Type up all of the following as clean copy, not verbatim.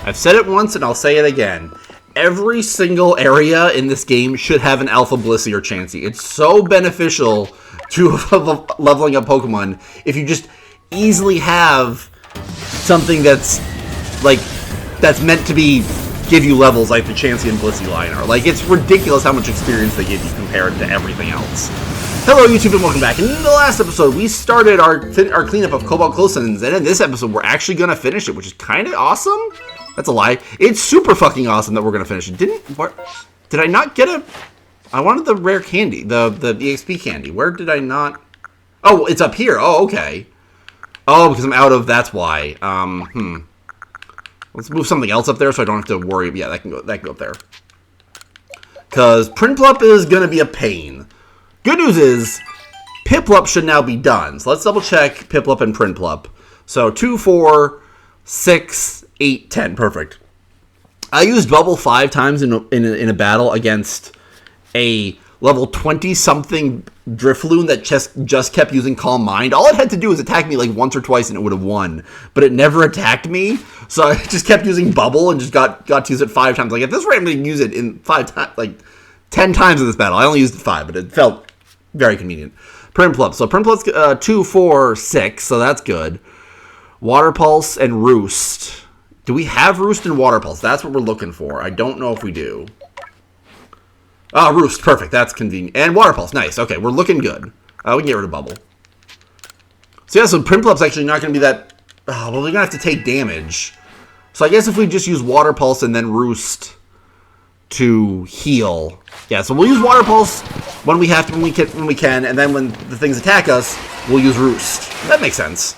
I've said it once and I'll say it again. Every single area in this game should have an Alpha Blissey or Chansey. It's so beneficial to leveling up Pokemon if you just easily have something that's meant to be give you levels like the Chansey and Blissey line are. Like, it's ridiculous how much experience they give you compared to everything else. Hello YouTube and welcome back. In the last episode, we started our cleanup of Cobalt Coastlands, and in this episode, we're actually going to finish it, which is kind of awesome. That's a lie. It's super fucking awesome that we're going to finish it. Did I not get a... I wanted the rare candy, the EXP candy. Where did I not... Oh, it's up here. Oh, okay. Oh, because I'm out of... That's why. Let's move something else up there so I don't have to worry. Yeah, that can go up there. Because Prinplup is going to be a pain. Good news is, Piplup should now be done. So let's double check Piplup and Prinplup. So 2, 4, 6, 8, 10. Perfect. I used Bubble 5 times in a battle against a level 20-something Drifloon that just kept using Calm Mind. All it had to do was attack me like once or twice and it would have won. But it never attacked me. So I just kept using Bubble and just got to use it 5 times. Like, at this rate, I'm going to use it in 5 times, like 10 times in this battle. I only used it 5, but it felt very convenient. Prinplup. So Prinplup's 2, 4, 6, so that's good. Water Pulse and Roost. Do we have Roost and Water Pulse? That's what we're looking for. I don't know if we do. Ah, Roost. Perfect. That's convenient. And Water Pulse. Nice. Okay, we're looking good. We can get rid of Bubble. So yeah, so Prinplup's actually not going to be that... Oh, well, we're going to have to take damage. So I guess if we just use Water Pulse and then Roost to heal. Yeah, so we'll use Water Pulse when we have to, when we can, and then when the things attack us, we'll use Roost. That makes sense.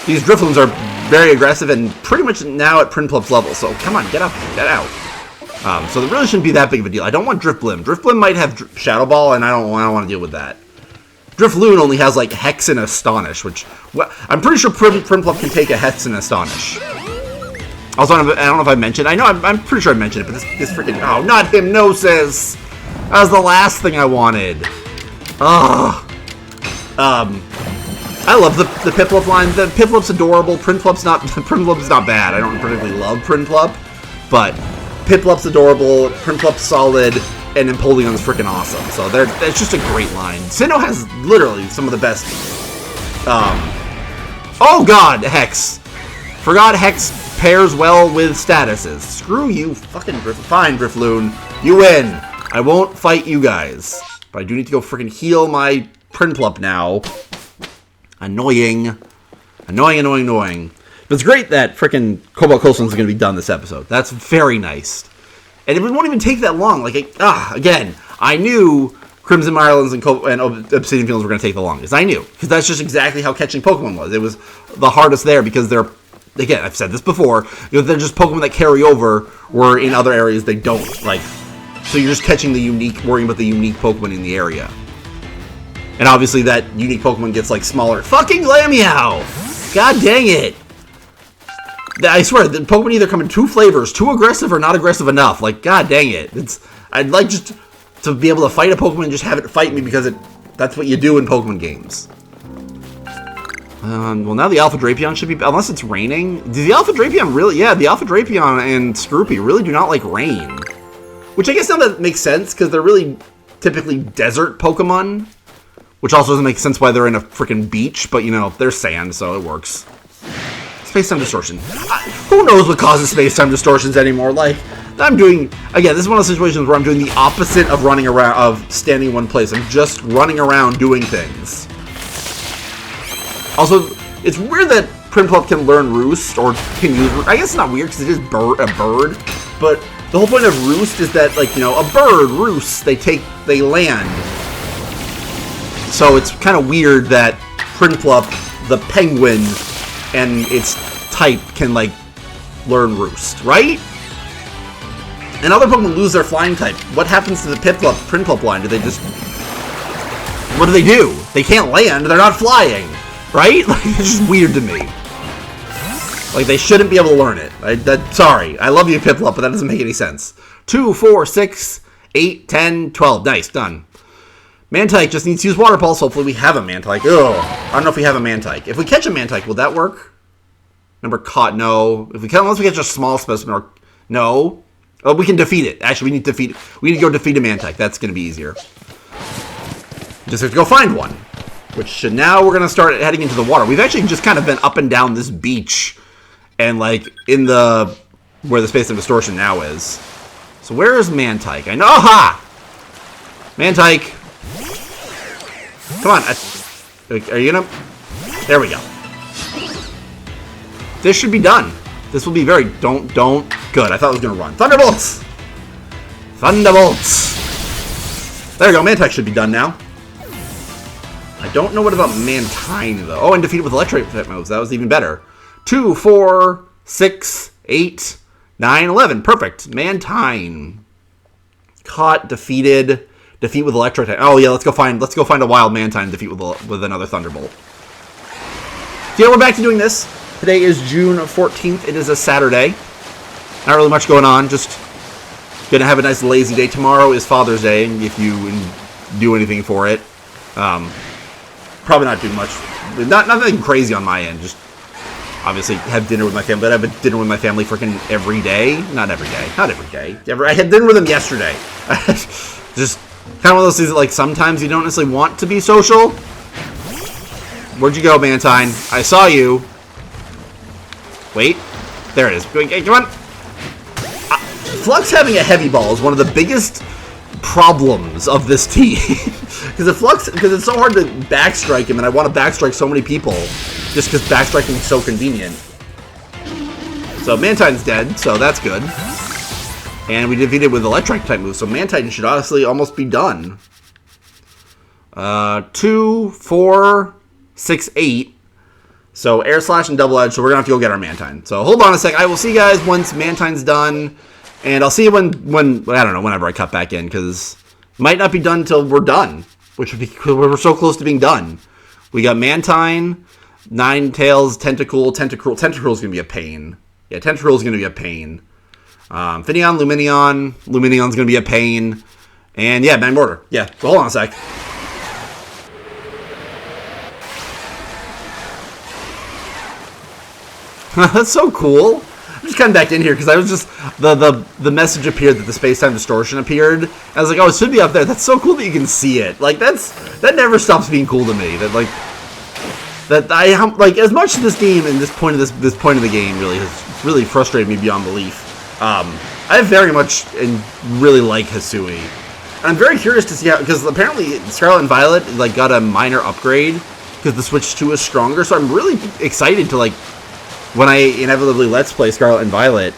These Drifloons are very aggressive and pretty much now at Prinplup's level. So come on, get up, get out. So it really shouldn't be that big of a deal. I don't want Drifblim. Drifblim might have Shadow Ball, and I don't want to deal with that. Drifloon only has like Hex and Astonish, which I'm pretty sure Prinplup can take a Hex and Astonish. Also, I don't know if I mentioned. I know I'm pretty sure I mentioned it, but this freaking not Hypnosis. That was the last thing I wanted. Ugh. I love the Piplup line. The Piplup's adorable. Prinplup's not bad. I don't particularly love Prinplup, but Piplup's adorable. Prinplup's solid. And Empoleon's freaking awesome. So it's just a great line. Sinnoh has literally some of the best... oh god, Hex. Forgot Hex pairs well with statuses. Screw you, fucking fine, Drifloon. You win. I won't fight you guys. But I do need to go freaking heal my Prinplup now. Annoying. Annoying. But it's great that freaking Cobalt Coastlands is going to be done this episode. That's very nice. And it won't even take that long. Like, again, I knew Crimson Mirelands and Obsidian Fields were going to take the longest. I knew. Because that's just exactly how catching Pokemon was. It was the hardest there because they're, again, I've said this before, they're just Pokemon that carry over where in other areas they don't. Like, so you're just catching worrying about the unique Pokemon in the area. And obviously that unique Pokemon gets, like, smaller. Fucking Lamiao! God dang it! I swear, the Pokemon either come in 2 flavors, too aggressive or not aggressive enough. Like, god dang it. I'd like just to be able to fight a Pokemon and just have it fight me because that's what you do in Pokemon games. Well, now the Alpha Drapion should be... Unless it's raining. The Alpha Drapion really... Yeah, the Alpha Drapion and Scroopy really do not like rain. Which I guess now that makes sense because they're really typically desert Pokemon. Which also doesn't make sense why they're in a freaking beach. But, they're sand, so it works. Space-time distortion. Who knows what causes space-time distortions anymore? Like, I'm doing... Again, this is one of those situations where I'm doing the opposite of running around, of standing in one place. I'm just running around doing things. Also, it's weird that Prinplup can learn Roost, or can use... I guess it's not weird, because it is a bird, but the whole point of Roost is that, like, a bird roosts, they land. So it's kind of weird that Prinplup, the penguin... and its type can, like, learn Roost, right? And other Pokemon lose their flying type. What happens to the Prinplup line? Do they just... What do? They can't land. They're not flying, right? Like, it's just weird to me. Like, they shouldn't be able to learn it. Sorry. I love you, Piplup, but that doesn't make any sense. 2, 4, 6, 8, 10, 12. Nice, done. Mantike just needs to use Water Pulse. Hopefully we have a Mantike. Ugh. I don't know if we have a Mantike. If we catch a Mantike, will that work? Number caught, no. If we can, unless we catch a small specimen, or no. Oh, we can defeat it. Actually, we need to go defeat a Mantike. That's going to be easier. Just have to go find one. Which should, now we're going to start heading into the water. We've actually just kind of been up and down this beach. And like in the, where the space of distortion now is. So where is Mantike? I know, aha! Mantike. Come on. Are you going to? There we go. This should be done. This will be very, don't, good. I thought it was going to run. Thunderbolts! Thunderbolts! There we go. Mantike should be done now. I don't know what about Mantine, though. Oh, and defeated with electric type moves. That was even better. 2, 4, 6, 8, 9, 11. Perfect. Mantine. Caught, defeated, defeat with electric type. Oh, yeah, let's go find a wild Mantine defeat with another Thunderbolt. So, yeah, we're back to doing this. Today is June 14th. It is a Saturday. Not really much going on. Just gonna have a nice lazy day. Tomorrow is Father's Day, if you do anything for it. Probably not too much. Nothing crazy on my end. Just obviously have dinner with my family. But I have dinner with my family freaking every day. Not every day. I had dinner with them yesterday. Just kind of one of those things that, like, sometimes you don't necessarily want to be social. Where'd you go, Mantine? I saw you. Wait. There it is. Come on. Flux having a heavy ball is one of the biggest problems of this team. Because it's so hard to backstrike him, and I want to backstrike so many people just because backstriking is so convenient. So Mantine's dead, so that's good. And we defeated with electric type moves, so Mantine should honestly almost be done. 2, 4, 6, 8. So Air Slash and Double Edge, so we're going to have to go get our Mantine. So hold on a sec. I will see you guys once Mantine's done. And I'll see you when I don't know, whenever I cut back in, because it might not be done until we're done, which would be, we're so close to being done. We got Mantine, Ninetales, Tentacool. Tentacruel's going to be a pain. Yeah, Tentacruel's going to be a pain. Finneon, Luminion's going to be a pain. And yeah, Magmortar. Yeah, so hold on a sec. That's so cool. I'm just cutting back in here because I was just the message appeared that the space-time distortion appeared. I was like, oh, it should be up there. That's so cool that you can see it. Like that never stops being cool to me. That as much as this game and this point of the game really has really frustrated me beyond belief. I very much and really like Hisui. And I'm very curious to see how, because apparently Scarlet and Violet like got a minor upgrade because the Switch 2 is stronger. So I'm really excited to when I inevitably Let's Play Scarlet and Violet,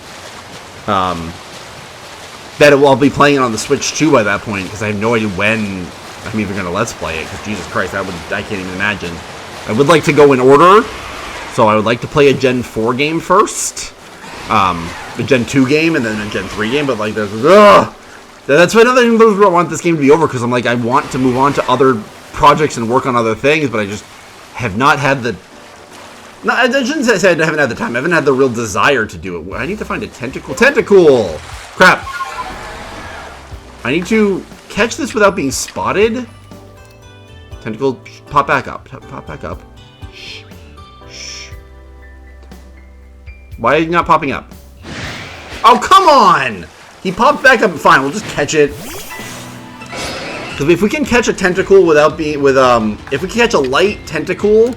that I'll be playing it on the Switch 2 by that point, because I have no idea when I'm even going to Let's Play it, because Jesus Christ, I can't even imagine. I would like to go in order, so I would like to play a Gen 4 game first, a Gen 2 game, and then a Gen 3 game, but that's another thing I want this game to be over, because I'm like, I want to move on to other projects and work on other things, but I just have not had the... No, I shouldn't say I haven't had the time. I haven't had the real desire to do it. I need to find a Tentacool. Tentacool! Crap. I need to catch this without being spotted. Tentacool, pop back up. Pop back up. Shh. Shh. Why are you not popping up? Oh, come on! He popped back up. Fine, we'll just catch it. Because if we can catch a Tentacool without being... if we can catch a light Tentacool...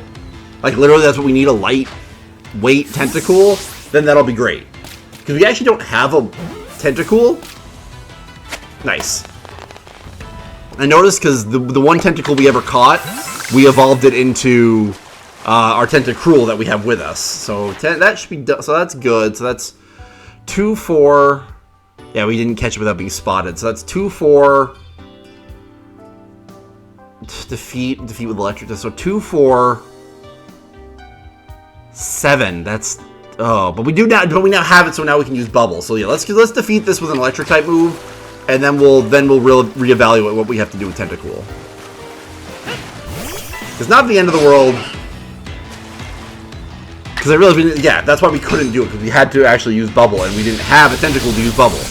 Like, literally, that's what we need, a lightweight Tentacool, then that'll be great. Because we actually don't have a Tentacool. Nice. I noticed, because the one Tentacool we ever caught, we evolved it into our Tentacruel that we have with us. So, that should be done. So, that's good. So, that's 2, 4... Yeah, we didn't catch it without being spotted. So, that's 2, 4... Defeat with electric. So, 2, 4... 7. That's but we now have it, so now we can use Bubble. So yeah, let's defeat this with an electric type move, and then we'll reevaluate what we have to do with Tentacool. It's not the end of the world. Because I realized that's why we couldn't do it, because we had to actually use Bubble, and we didn't have a Tentacool to use Bubble.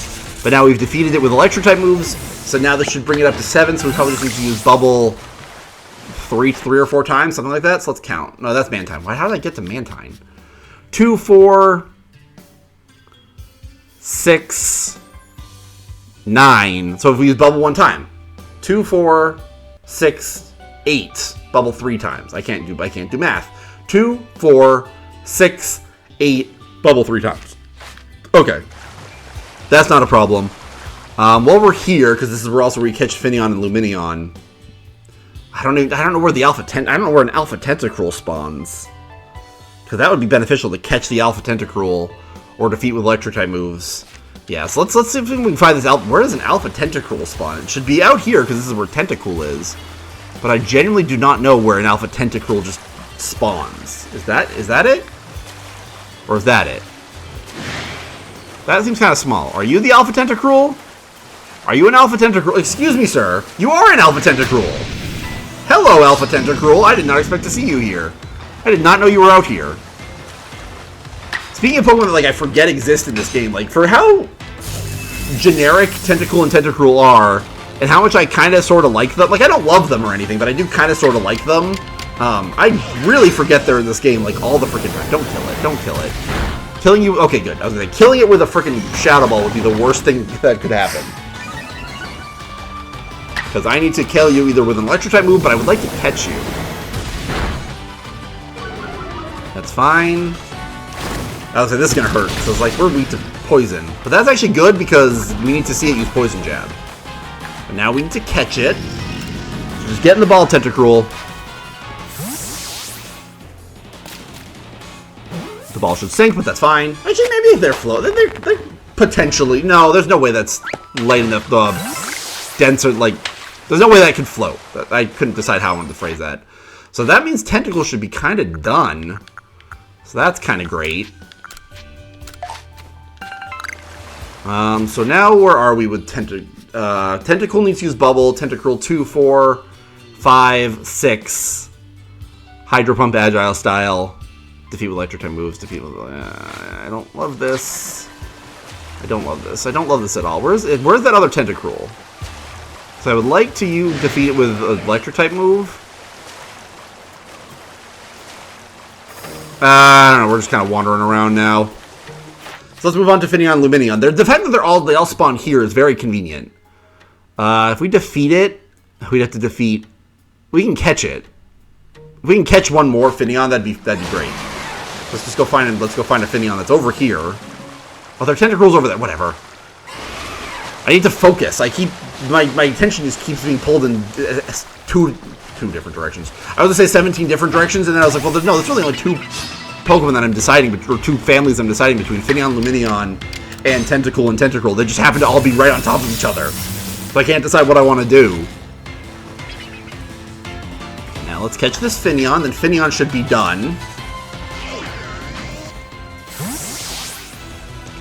But now we've defeated it with electric type moves, so now this should bring it up to 7. So we probably just need to use Bubble three or four times, something like that. So let's count. No, that's Mantine. How did I get to Mantine? 2, 4, 6, 9. So if we use bubble 1 time. 2, 4, 6, 8. Bubble 3 times. I can't do math. 2, 4, 6, 8. Bubble 3 times. Okay. That's not a problem. While we're here, because this is where we catch Finneon and Lumineon. I don't know where the I don't know where an Alpha Tentacruel spawns. Because that would be beneficial to catch the Alpha Tentacruel or defeat with electric type moves. Yeah, so let's see if we can find this out. Where does an Alpha Tentacruel spawn? It should be out here because this is where Tentacool is. But I genuinely do not know where an Alpha Tentacruel just spawns. Is that it? Or is that it? That seems kind of small. Are you the Alpha Tentacruel? Are you an Alpha Tentacruel? Excuse me, sir. You are an Alpha Tentacruel. Hello, Alpha Tentacruel. I did not expect to see you here. I did not know you were out here. Speaking of Pokemon that, like, I forget exist in this game, like, for how generic Tentacool and Tentacruel are, and how much I kind of sort of like them. Like, I don't love them or anything, but I do kind of sort of like them. I really forget they're in this game, like, all the freaking time. Don't kill it. Don't kill it. Killing you... Okay, good. I was going to say, killing it with a freaking Shadow Ball would be the worst thing that could happen. Because I need to kill you either with an electric type move, but I would like to catch you. That's fine. I was like, this is going to hurt. So it's like, we're weak to poison. But that's actually good because we need to see it use Poison Jab. But now we need to catch it. So just get in the ball, Tentacruel. The ball should sink, but that's fine. Actually, maybe if they're floating, they're potentially... No, there's no way that's light enough. Denser, like... There's no way that could float. I couldn't decide how I wanted to phrase that. So that means Tentacle should be kind of done. So that's kind of great. So now where are we with Tentacle needs to use Bubble. Tentacruel 2, 4, 5, 6. Hydro Pump Agile style. Defeat with electric type moves. Defeat with... I don't love this. I don't love this. I don't love this at all. Where's that other Tentacruel? So I would like to defeat it with an electric type move. I don't know. We're just kind of wandering around now. So let's move on to Finneon and Lumineon. The fact that they all spawn here is very convenient. If we defeat it, we'd have to defeat... We can catch it. If we can catch one more Finneon, that'd be great. Let's just go find a Finneon that's over here. Oh, their Tentacruel's over there. Whatever. I need to focus. My attention just keeps being pulled in two different directions. I was gonna say 17 different directions, and then I was like, well, no, there's really only 2 Pokemon that I'm deciding between, or 2 families I'm deciding between: Finneon, Lumineon, and Tentacool and Tentacruel. They just happen to all be right on top of each other, so I can't decide what I want to do. Now let's catch this Finneon. Then Finneon should be done.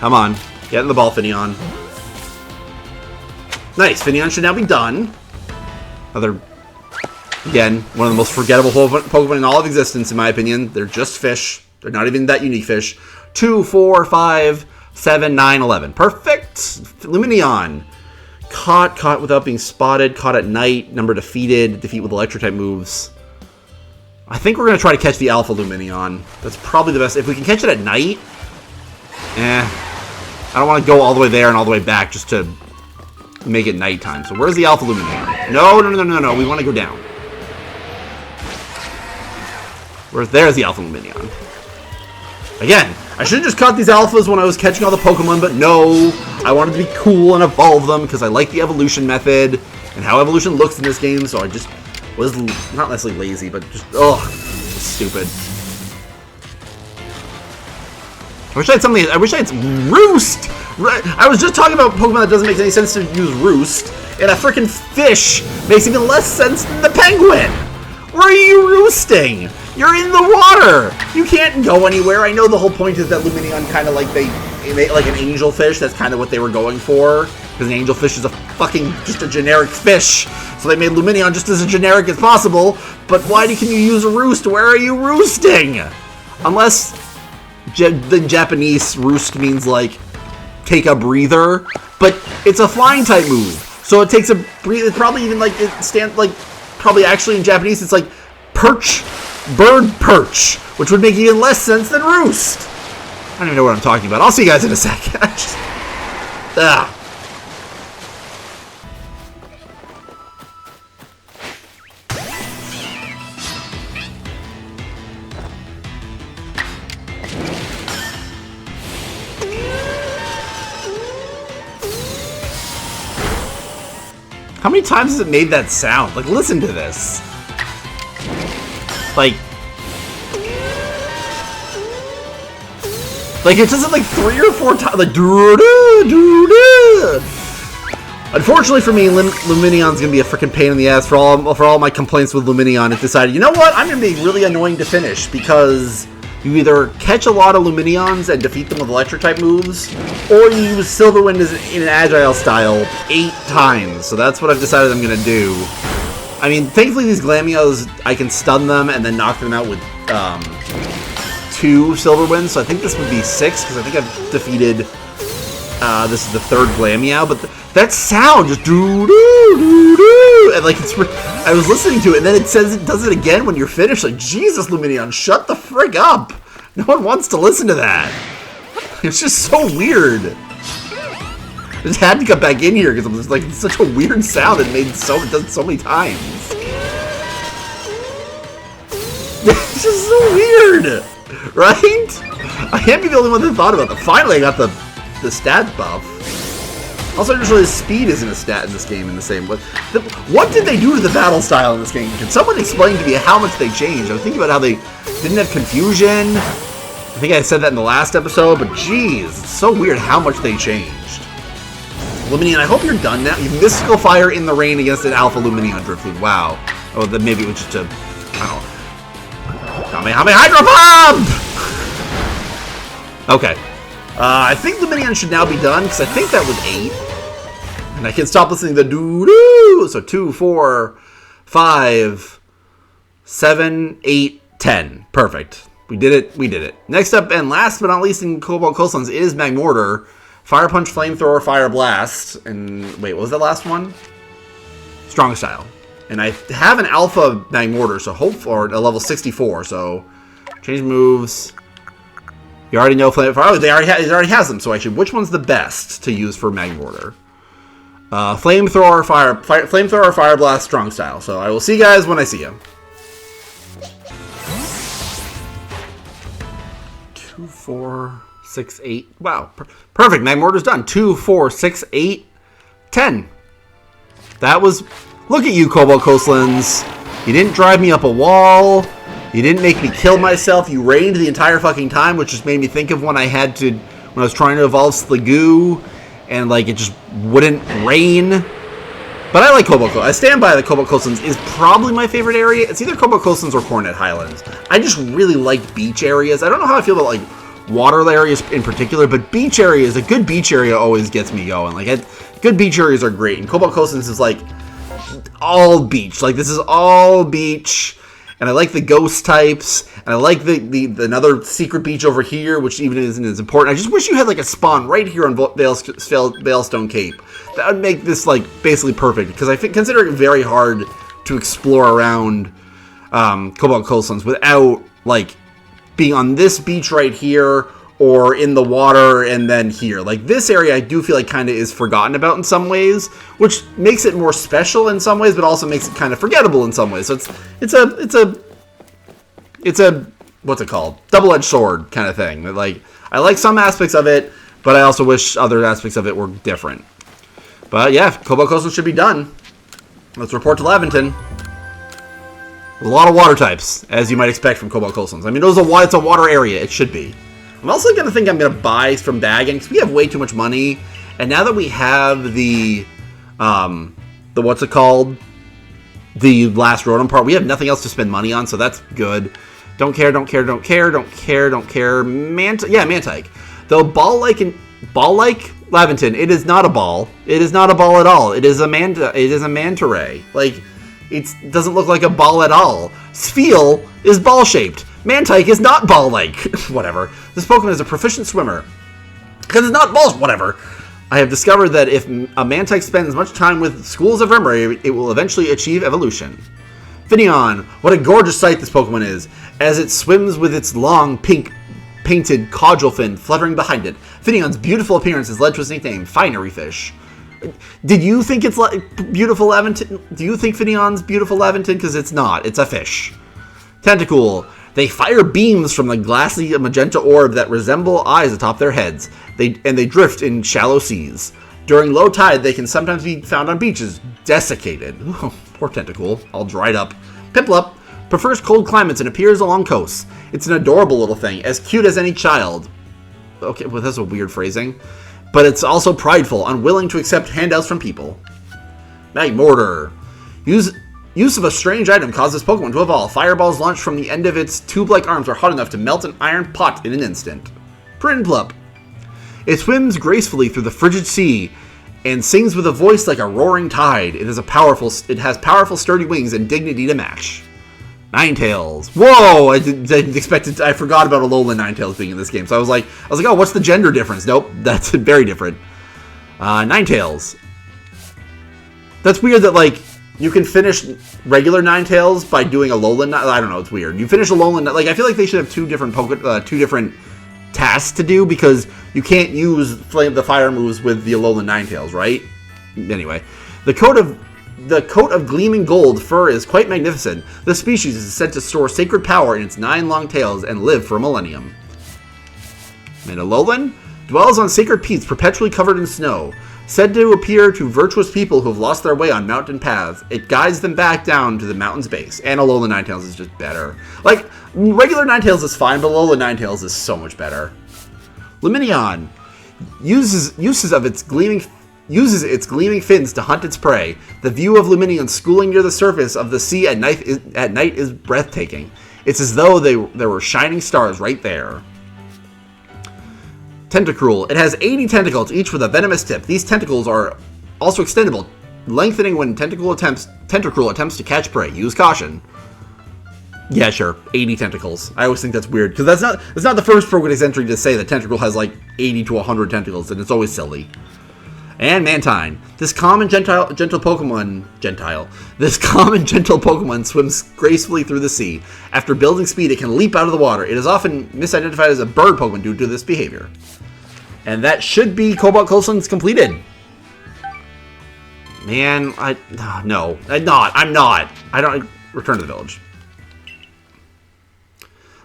Come on, get in the ball, Finneon. Nice, Finneon should now be done. Again, one of the most forgettable Pokemon in all of existence, in my opinion. They're just fish. They're not even that unique fish. 2, 4, 5, 7, 9, 11. Perfect! Lumineon. Caught without being spotted. Caught at night. Number defeated. Defeat with electric-type moves. I think we're going to try to catch the Alpha Lumineon. That's probably the best. If we can catch it at night... I don't want to go all the way there and all the way back just to make it nighttime. So where's the Alpha Lumineon? No. We want to go down. There's the Alpha Lumineon. Again, I should have just caught these Alphas when I was catching all the Pokemon, but no. I wanted to be cool and evolve them because I like the evolution method and how evolution looks in this game, so I just was not necessarily lazy, but just, stupid. I wish I had something. I wish I had Roost. I was just talking about Pokemon that doesn't make any sense to use Roost, and a freaking fish makes even less sense than the penguin. Where are you roosting? You're in the water. You can't go anywhere. I know the whole point is that Lumineon kind of like they made like an angelfish. That's kind of what they were going for, because an angelfish is just a generic fish. So they made Lumineon just as generic as possible. But why can you use a roost? Where are you roosting? Unless the Japanese roost means like take a breather, but it's a flying type move, so it takes a breathe. It's probably even like probably actually in Japanese it's like perch, bird perch, which would make even less sense than roost. don't even know what I'm talking about. I'll see you guys in a sec. Ugh. How many times has it made that sound? Like, listen to this. Like it does it like 3 or 4 times. Like, doo-doo-doo-doo. Unfortunately for me, Luminion's gonna be a freaking pain in the ass for all my complaints with Luminion. It decided, you know what? I'm gonna be really annoying to finish because you either catch a lot of Luminions and defeat them with electric type moves, or you use Silver Wind in an agile style 8 times. So that's what I've decided I'm gonna do. I mean, thankfully these Glamios, I can stun them and then knock them out with 2 Silver Winds. So I think this would be 6 because I think I've defeated. This is the 3rd Glammeow, but that sound just doo doo doo doo, and like I was listening to it, and then it says it does it again when you're finished. Like, Jesus, Luminion, shut the frick up! No one wants to listen to that. It's just so weird. I just had to get back in here because it was like it's such a weird sound. It does it so many times. It's just so weird, right? I can't be the only one that thought about that. Finally, I got the stat buff. Also, usually speed isn't a stat in this game in the same way. What did they do to the battle style in this game? Can someone explain to me how much they changed? I was thinking about how they didn't have confusion. I think I said that in the last episode, but geez, it's so weird how much they changed. Luminion, I hope you're done now. You Mystical Fire in the rain against an Alpha Luminion Driftwood. Wow. Oh, then maybe it was just a... I don't know. Hydro Pump! Okay. I think Luminion should now be done, because I think that was 8. And I can stop listening to the doo-doo! So 2, 4, 5, 7, 8, 10. Perfect. We did it. We did it. Next up, and last but not least in Cobalt Coastlands is Magmortar. Fire Punch, Flamethrower, Fire Blast. And wait, what was that last one? Strong Style. And I have an Alpha Magmortar, so or a level 64, so change moves. You already know Flamethrower. Oh, it already has them, so actually, which one's the best to use for Magmortar? Flamethrower, Flamethrower, Fire Blast, Strong Style. So I will see you guys when I see you. 2, 4, 6, 8. Wow, perfect. Magmortar's done. 2, 4, 6, 8, 10. That was. Look at you, Cobalt Coastlands. You didn't drive me up a wall. You didn't make me kill myself. You rained the entire fucking time, which just made me think of when I was trying to evolve Sligoo, and like it just wouldn't rain. But I like Cobalt Coastlands. I stand by that Cobalt Coastlands is probably my favorite area. It's either Cobalt Coastlands or Coronet Highlands. I just really like beach areas. I don't know how I feel about like water areas in particular, but beach areas, a good beach area always gets me going. Like good beach areas are great, and Cobalt Coastlands is like all beach. Like this is all beach. And I like the ghost types, and I like the another secret beach over here, which even isn't as important. I just wish you had like a spawn right here on Veilstone Cape. That would make this like basically perfect, because I consider it very hard to explore around Cobalt Coastlands without like being on this beach right here or in the water and then here. Like this area I do feel like kind of is forgotten about in some ways, which makes it more special in some ways, but also makes it kind of forgettable in some ways. So it's a what's it called? Double-edged sword kind of thing. Like I like some aspects of it, but I also wish other aspects of it were different. But yeah, Cobalt Coastlands should be done. Let's report to Laventon. A lot of water types, as you might expect from Cobalt Coastlands. I mean, it's a water area. It should be. I'm also going to buy from Bagging, because we have way too much money. And now that we have the what's it called? The last Rotom part, we have nothing else to spend money on, so that's good. Don't care. Mantike. Though ball-like Laventon, it is not a ball. It is not a ball at all. It is a manta ray. Like, it doesn't look like a ball at all. Spheal is ball-shaped. Mantike is not ball-like. Whatever. This Pokemon is a proficient swimmer. Because it's not balls. Whatever. I have discovered that if a Mantike spends much time with schools of Remoraid, it will eventually achieve evolution. Finneon. What a gorgeous sight this Pokemon is, as it swims with its long pink painted caudal fin fluttering behind it. Finneon's beautiful appearance has led to its nickname, Finery Fish. Did you think it's like beautiful Laventon? Do you think Finneon's beautiful Laventon? Because it's not. It's a fish. Tentacool. They fire beams from the glassy magenta orb that resemble eyes atop their heads. They drift in shallow seas. During low tide, they can sometimes be found on beaches, desiccated. Oh, poor Tentacool, all dried up. Piplup prefers cold climates and appears along coasts. It's an adorable little thing, as cute as any child. Okay, well, that's a weird phrasing. But it's also prideful, unwilling to accept handouts from people. Magmortar. Use of a strange item causes Pokemon to evolve. Fireballs launched from the end of its tube-like arms are hot enough to melt an iron pot in an instant. Prinplup. It swims gracefully through the frigid sea and sings with a voice like a roaring tide. It has powerful, sturdy wings and dignity to match. Ninetales. Whoa! I didn't expect it. I forgot about Alolan Ninetales being in this game. So I was like, oh, what's the gender difference? Nope, that's very different. Ninetales. That's weird that like you can finish regular Ninetales by doing Alolan. I don't know. It's weird. You finish Alolan. Like I feel like they should have two different tasks to do because you can't use the fire moves with the Alolan Ninetales, right? Anyway, the coat of gleaming gold fur is quite magnificent. This species is said to store sacred power in its 9 long tails and live for a millennium. And Alolan dwells on sacred peaks perpetually covered in snow. Said to appear to virtuous people who have lost their way on mountain paths, it guides them back down to the mountain's base. And Alolan Ninetales is just better. Like, regular Ninetales is fine, but Alolan Ninetales is so much better. Lumineon uses its gleaming fins to hunt its prey. The view of Lumineon schooling near the surface of the sea at night is breathtaking. It's as though there were shining stars right there. Tentacruel. It has 80 tentacles, each with a venomous tip. These tentacles are also extendable, lengthening when Tentacruel attempts to catch prey. Use caution. Yeah, sure. 80 tentacles. I always think that's weird, because that's not the first Pokédex entry to say that Tentacruel has like 80 to 100 tentacles, and it's always silly. And Mantine. This calm and gentle Pokemon swims gracefully through the sea. After building speed, it can leap out of the water. It is often misidentified as a bird Pokemon due to this behavior. And that should be Cobalt Coastlands completed. Man, no, I'm not. I don't return to the village.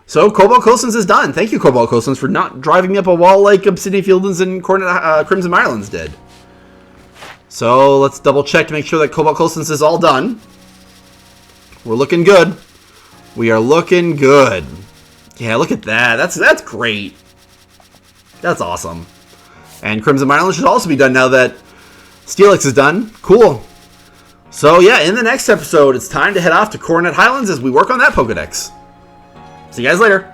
So Cobalt Coastlands is done. Thank you, Cobalt Coastlands, for not driving me up a wall like Obsidian Fieldlands and Crimson Mirelands did. So let's double check to make sure that Cobalt Coastlands is all done. We're looking good. We are looking good. Yeah, look at that. That's great. That's awesome. And Crimson Mirelands should also be done now that Steelix is done. Cool. So yeah, in the next episode, it's time to head off to Coronet Highlands as we work on that Pokedex. See you guys later.